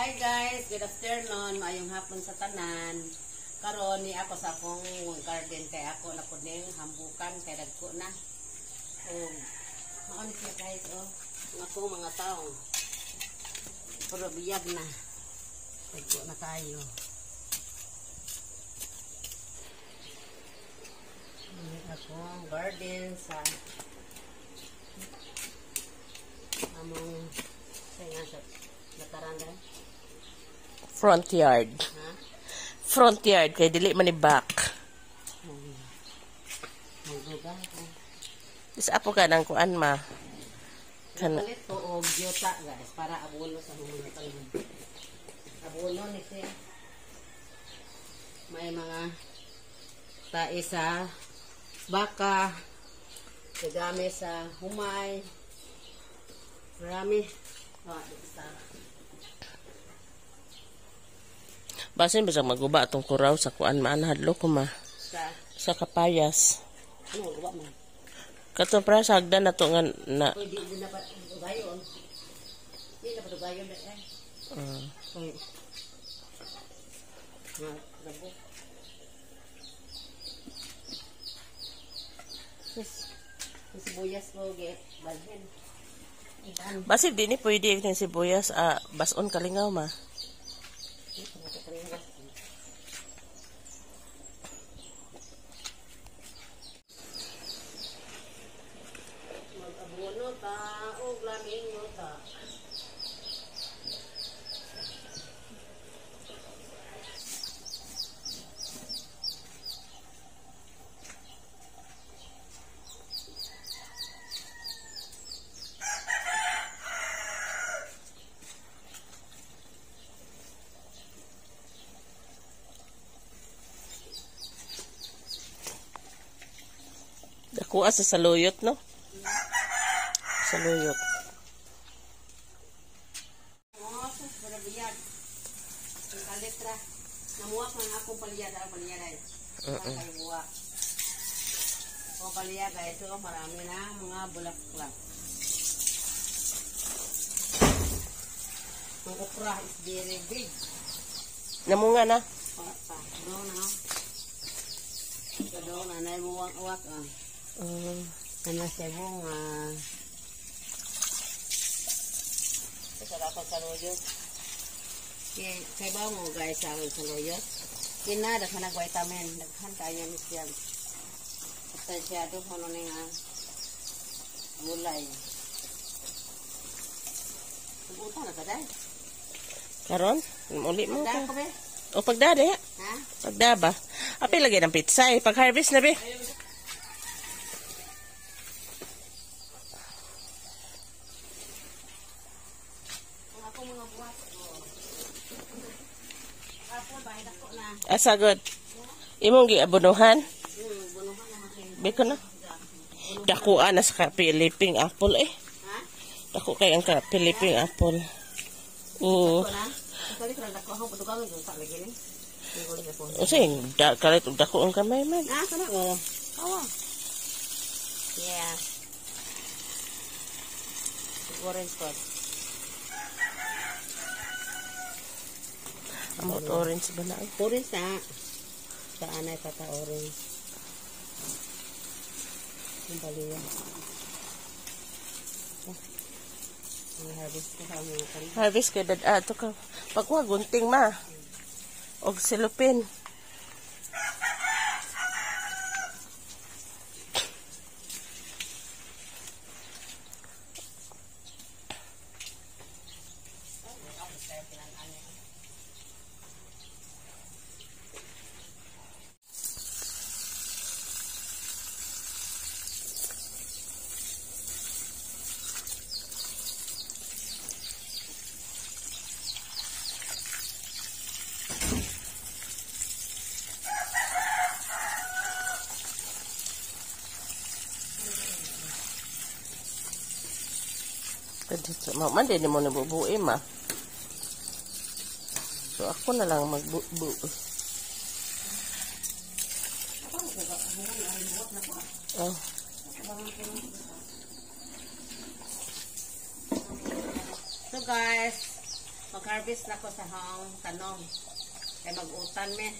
Hi guys, good afternoon, maayong hapon sa tanan. Karon ni ako sa akong garden kay ako na pud ning hambukan kay dagko na. Maon siya guys ako mga taong. Pero biyag na. Dagko na tayo. Ini akong garden sa among sa nataranda. Front yard. Ha? Front yard kay dili man ni back. Magduga ko. Isa po ka nang kuan ma. Kana Palit ko og gyota guys para abono sa mga tanom. Abono ni siya. May mga tae sa baka, kagami sa humay. Marami. basin bisa maguba atong kuraw sa kuan maanhadlo ko ma. Sa kapayas. Ano guba man? Kato pra sa hagdan nato nga na. Pwede din dapat ugayon. Hindi dapat ugayon na Okay. Nabo. Sibuyas ko get balhin. Basin di ni pwede yung sibuyas bason kalingaw ma. Mag-abono ta og laming mo ta. Dakuha sa saluyot no. Saluyot. Sus, berabiyad. Ang kalitra. Namuwak man akong paliyad ay. Ang buwak. Ang paliyad ay ito, marami na mga bulaklak. Ang okra is very big. Namunga na. Doon na. Doon na, naimuwak. Ano siya bunga. Sarap ang saluyot. Kaya ba mo guys ang saluyot? Kina, daghan ng vitamin. Daghan kaya ni siya. Pasensyado ko nun yung gulay. Pag-utang na ka dahil? Karon, uli mo Pagdaan ka. ko be? O pagdade ha? Ha? Pagdaba. Api lagi ng pizza pag harvest na be. Ako mga buwak. Ako, bahid ako na. Asagod. Imong giabonohan. Bunuhan na makin. Biko na. Dakuan na sa Philippine apple eh. Ha? Dako kay ang Philippine apple. Oo. Ako na? Kali ka lang dako ako. Patugang yung sa lagi ni. Using, kalit og dako ang kamay man. Sana ko. Awa. Yeah. Orange pot. Amot orange ba na? Orange na. Sa anay pata orange. Yung baliya. Harvest ko kami ng kali. Harvest kay dad ato ka. Pagkuha gunting ma. Og silupin. Man din mo nabubuo ma. So ako na lang magbuo. Oh. So guys, Mag-harvest na ko sa hang tanom. Kaya mag-utan me.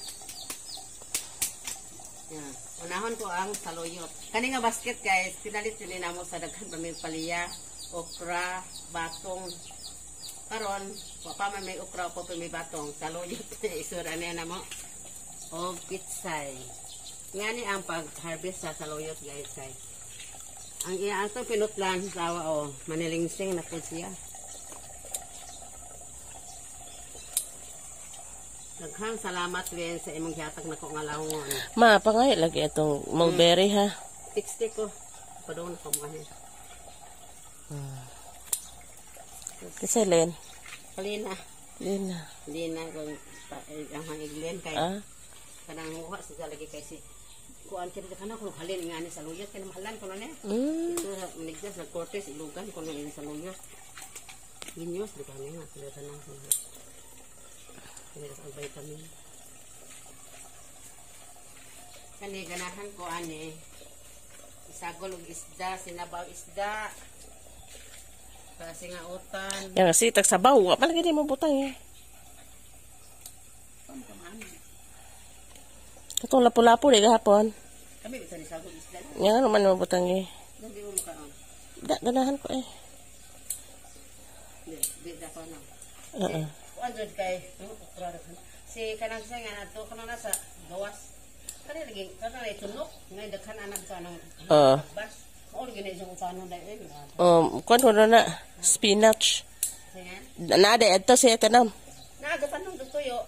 Yan. Unahon ko ang saluyot. Kani nga basket guys, pinalit yun na mo sa daghan pamilpalya, okra, batong. Karon, pa may okra po may batong. Saluyot. Isura niya na mo. O pitsay. Nga ni ang pag-harvest sa saluyot guys. Ang iyang ito pinutlan sa awa o manilingsing na po siya. Daghang salamat rin sa imong hihatag na ko nga lawon. Ma, pangay lagi itong mulberry ha. Fixte ko. Padong na ko mga niya. Kasi Len. Kalina. Lena. Lina kung ang hangiglen kay kanang huwa siya lagi kay si kuan kini kana ko halin nga ni sa luyot kay mahalan ko na ni. Ito manigdas na cortes ilugan ko na ini sa luyot. Ginyos di kami nga sila tanang sa luyot. Kini ang vitamin. Kani ganahan ko ani isagol og isda, sinabaw isda. Kasi nga utan. Yang sitag sa bawa, palagi di mo butang eh. Katong lapu-lapu di gahapon. Kami bisa nisagol isda na. Yang ano man mo butang eh. Hindi mo makaon. Ganahan ko eh. Di da ko na. Kuan jud kay si kanang sa nga nato kana na sa gawas. Kani lagi kana lay tunok, ngay daghan anak sa nang bas. Mao lagi na isang utano dai kuan ko na spinach. Nada ito siya tanam. Naga tanong tuyo.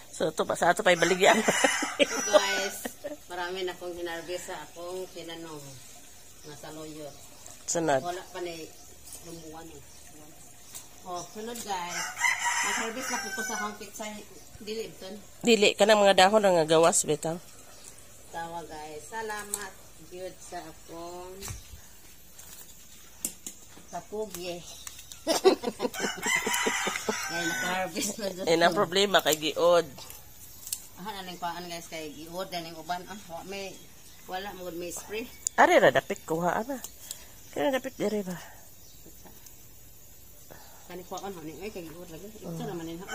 So to pa sa ato pay baligyan. Guys, marami na akong hinarvest sa akong tinanong nga saluyot. Sunod. Wala pa ni lumuwan eh. Oh, sunod guys. Mag-harvest na po sa hang pizza dili ibton. Dili kanang mga dahon nga gawas bitaw. Tawa guys. Salamat gyud sa akong kapugye. Ngayon naka-harvest na dyan. Na problema kay giod. Ano nang paan guys kay giod na ng uban. Wala mo may spray. Are ra dapit ko ha ana. Kaya dapit dire ba? Kani ko ano ni ay kay giod lagi. Ito naman ni ha.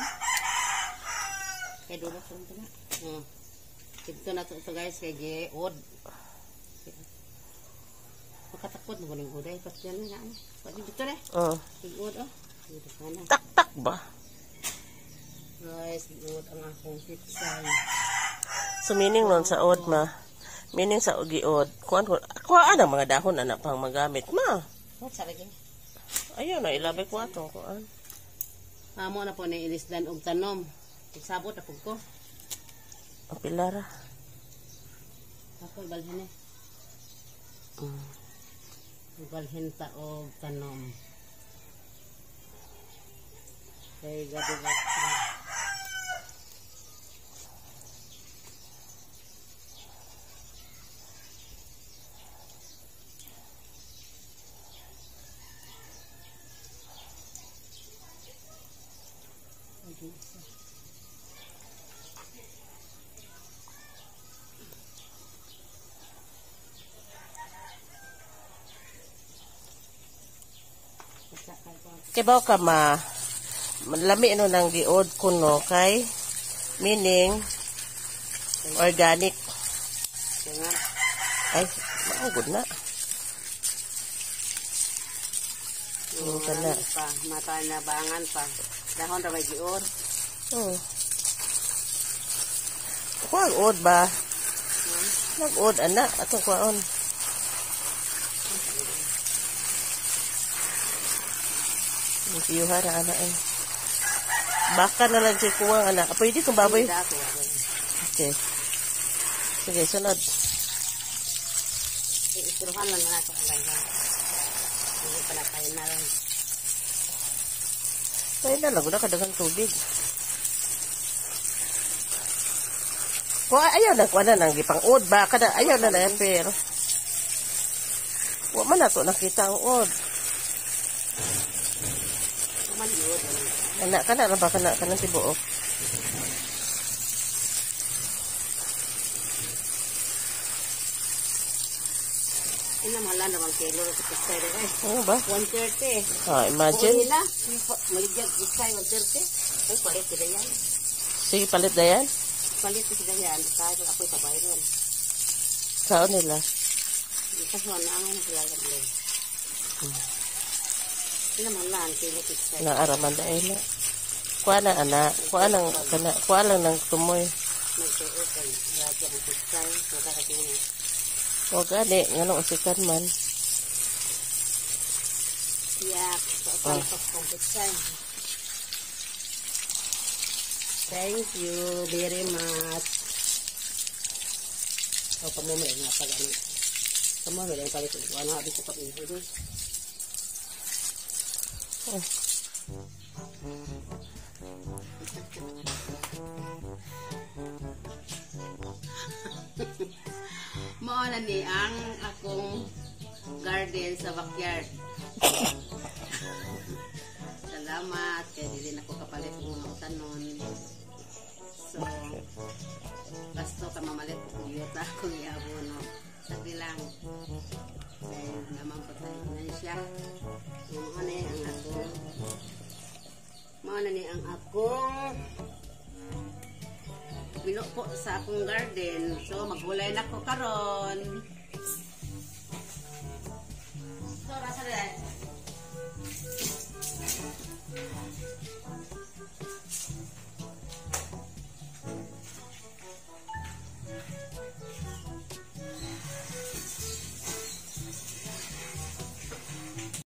Kay dulo sa mga. Ito na to guys kay giod. Makatakot mo ning uday pat yan nga. Pwede dito na. Giod Dito sana. Tak ba? Guys, giod ang akong pizza. So meaning nun sa od ma. Meaning sa giod. Kuan ang mga dahon na pang magamit ma. Sa lagi. Ayun na ilabay ko ato kuan. Amo na po ni ilisdan og tanom. Igsabot na pug ko. Ang pilara. Ako balhin eh. Balhin ta og tanom. Kay gabi-gabi. Kay baw ka lami no nang giod kuno kay meaning organic. Nga. Ay, maugod na. Kana pa, mata na bangan pa. Dahon ra may giod. Kuan od ba? Nag-od anak atong kuan. Piyuha na anak eh. Baka na lang siya kuwang anak. Pwede kung baboy? Okay. Sige, sunod. Isuruhan lang na ito ang ganda. Hindi pala tayo na lang. Tayo na lang. Wala kadagang tubig. Ayaw na kuha na nang gipang-od ba? Ayaw na na pero. Huwag man na ito nakita ang od. Anak kana ra ba kana tibuok. Ina mahala naman kilo sa pistay na eh. Ano ba? 130. Ah, imagine. Ina, maligyan pistay 130. Ay, palit sila yan. Sige, palit na yan. Palit sila yan. Kahit ako'y kabay ron. Saan nila? Kasi wala nga na sila ganda. Ina mahala kilo pistay. Naaraman na na. Kuha na, anak. Kuha lang ng tumoy. Nagtuot ay lagi ang pistay. Maka kasi na. Huwag gani, nga nung usikan man. Yak, papalit kong pistay. Thank you very much. Oh, pamumuli nga pa gani. Pamumuli ang palit. Ano, abis ko pa ito. Mauna ni ang akong garden sa backyard. Salamat kaya dili na ko kapalit ng mga utanon. So basto ka mamalit ko yuta ko iabono. Sagdi lang. Kaya naman patayon siya. Mauna ni ang akong binupo sa akong garden. So, maghulay na ko karon. So, nasa rin.